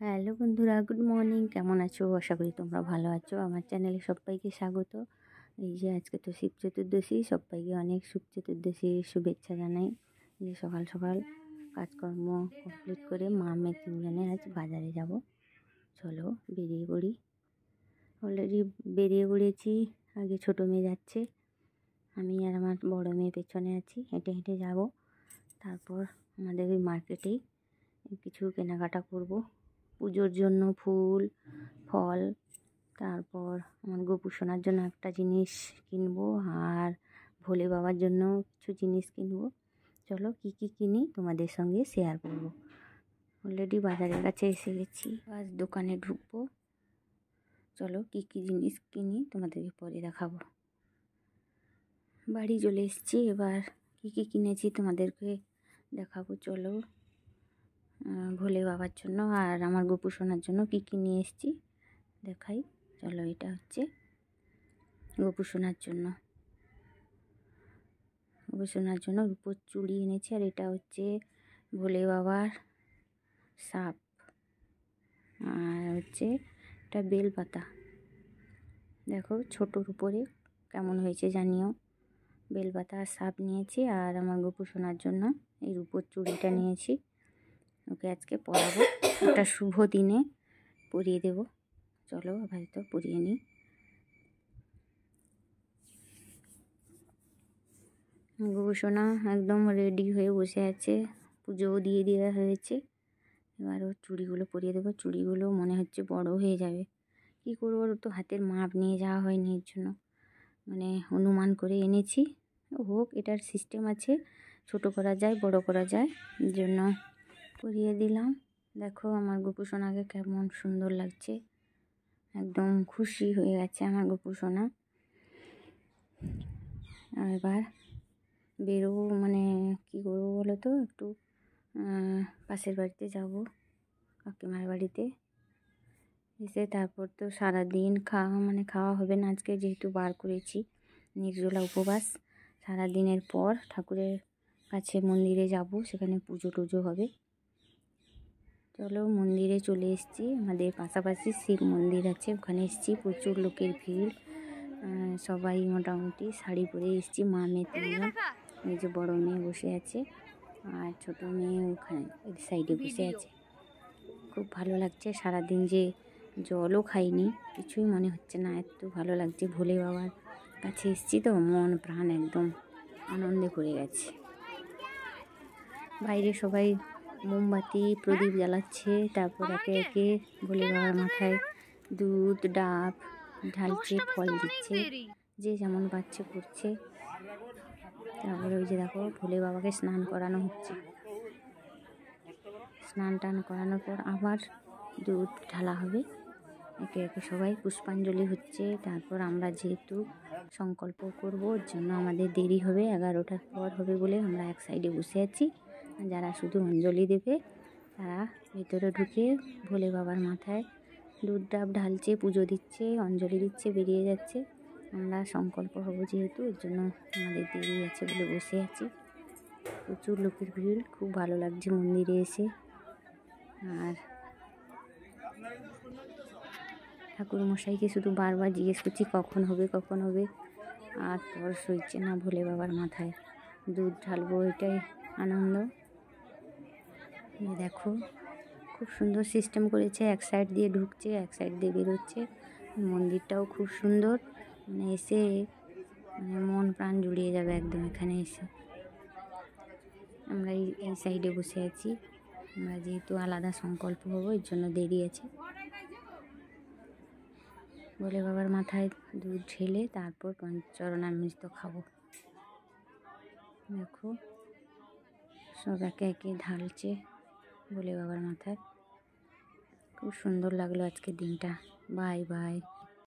Hello বন্ধুরা, good morning. কেমন আছো? আশা করি তোমরা ভালো আছো। আমার চ্যানেলে সবাইকে স্বাগত। এই যে আজকে তো শিব চতুর্দশী, সবাইকে অনেক শুভ চতুর্দশীর শুভেচ্ছা জানাই। যে সকাল সকাল কাজকর্ম কমপ্লিট করে মা মেয়ে তিনজনে আজ বাজারে যাব। চলো বেরিয়ে পড়ি। অলরেডি বেরিয়ে পড়েছি। আগে ছোটো মেয়ে যাচ্ছে, আমি আর আমার বড় মেয়ে পেছনে আছি। হেঁটে হেঁটে যাব। তারপর আমাদের ওই মার্কেটেই কিছু কেনাকাটা করব। পুজোর জন্য ফুল ফল, তারপর আমার গোপু সোনার জন্য একটা জিনিস কিনবো, আর ভোলে বাবার জন্য কিছু জিনিস কিনবো। চলো কী কী কিনি তোমাদের সঙ্গে শেয়ার করব। অলরেডি বাজারের কাছে এসে গেছি, আজ দোকানে ঢুকবো। চলো কী কী জিনিস কিনি তোমাদেরকে পরে দেখাবো। বাড়ি চলে এসেছি, এবার কী কী কিনেছি তোমাদেরকে দেখাবো। চলো ভোলে বাবার জন্য আর আমার গোপু সোনার জন্য কী কী নিয়ে এসেছি দেখাই। চলো, এটা হচ্ছে গোপু সোনার জন্য রূপোর চুড়ি এনেছি, আর এটা হচ্ছে ভোলে বাবার সাপ, আর হচ্ছে এটা বেলপাতা। দেখো ছোটোর উপরে কেমন হয়েছে জানিও। বেলপাতা আর সাপ নিয়েছি, আর আমার গোপু সোনার জন্য এই রূপোর চুড়িটা নিয়েছি। ওকে আজকে পরাবো, একটা শুভ দিনে পরিয়ে দেব। চলো আপাতত পরিয়ে নিই। গোপু সোনা একদম রেডি হয়ে বসে আছে, পুজোও দিয়ে দেওয়া হয়েছে। এবার ওর চুড়িগুলো পরিয়ে দেবো। চুড়িগুলো মনে হচ্ছে বড় হয়ে যাবে, কী করবো, ওর তো হাতের মাপ নিয়ে যাওয়া হয়নি, এর জন্য মানে অনুমান করে এনেছি। হোক, এটার সিস্টেম আছে, ছোট করা যায় বড় করা যায়, এর জন্য পরিয়ে দিলাম। দেখো আমার গোপু সোনাকে কেমন সুন্দর লাগছে, একদম খুশি হয়ে গেছে আমার গোপু সোনা। এবার বেরোবো, মানে কী করবো বলো তো, একটু পাশের বাড়িতে যাব, কাকিমার বাড়িতে। এসে তারপর তো সারাদিন খাওয়া হবে না আজকে, যেহেতু বার করেছি নির্জলা উপবাস। সারাদিনের পর ঠাকুরের কাছে মন্দিরে যাব, সেখানে পুজো টুজো হবে। চলো মন্দিরে চলে এসেছি, আমাদের পাশাপাশি শিব মন্দির আছে, ওখানে এসেছি। প্রচুর লোকের ভিড়, সবাই মোটামুটি শাড়ি পরে এসেছি, মা মেয়ে তিনজন। এই যে বড় মেয়ে বসে আছে, আর ছোট মেয়ে ওখানে ওই সাইডে বসে আছে। খুব ভালো লাগছে, সারাদিন যে জলও খাইনি, কিছুই মনে হচ্ছে না, এত ভালো লাগছে। ভোলে বাবার কাছে এসেছি তো, মন প্রাণ একদম আনন্দে ভরে গেছে। বাইরে সবাই মোমবাতি প্রদীপ জ্বালাচ্ছে, তারপর একে একে ভোলে বাবার মাথায় দুধ ডাব ঢালছে, ফল দিচ্ছে, যে যেমন পাচ্ছে করছে। তারপরে ওই যে দেখো ভোলে বাবাকে স্নান করানো হচ্ছে। স্নান টান করানোর পর আবার দুধ ঢালা হবে। একে একে সবাই পুষ্পাঞ্জলি হচ্ছে। তারপর আমরা যেহেতু সংকল্প করব, ওর জন্য আমাদের দেরি হবে, 11টার পর হবে বলে আমরা এক সাইডে বসে আছি। যারা শুধু অঞ্জলি দেবে তারা ভেতরে ঢুকে ভোলে বাবার মাথায় দুধ ডাব ঢালছে, পুজো দিচ্ছে, অঞ্জলি দিচ্ছে, বেরিয়ে যাচ্ছে। আমরা সংকল্প হব যেহেতু, এর জন্য আমাদের দেরি আছে বলে বসে আছি। প্রচুর লোকের ভিড়, খুব ভালো লাগছে মন্দিরে এসে। আর ঠাকুরমশাইকে শুধু বারবার জিজ্ঞেস করছি কখন হবে কখন হবে, আর তর সইছে না। ভোলে বাবার মাথায় দুধ ঢালবো, এটাই আনন্দ। দেখো খুব সুন্দর সিস্টেম করেছে, এক সাইড দিয়ে ঢুকছে, এক সাইড দিয়ে বেরোচ্ছে। মন্দিরটাও খুব সুন্দর, মানে এসে মানে মন প্রাণ জুড়িয়ে যাবে একদম এখানে এসে। আমরা এই সাইডে বসে আছি, আমরা যেহেতু আলাদা সংকল্প হবো, এর জন্য দেরি আছে। ভোলে বাবার মাথায় দুধ ঢেলে তারপর পঞ্চরণামৃত খাবো। দেখো সব একে একে ঢালছে ভোলে বাবার মাথায়। খুব সুন্দর লাগলো আজকের দিনটা। Bye bye.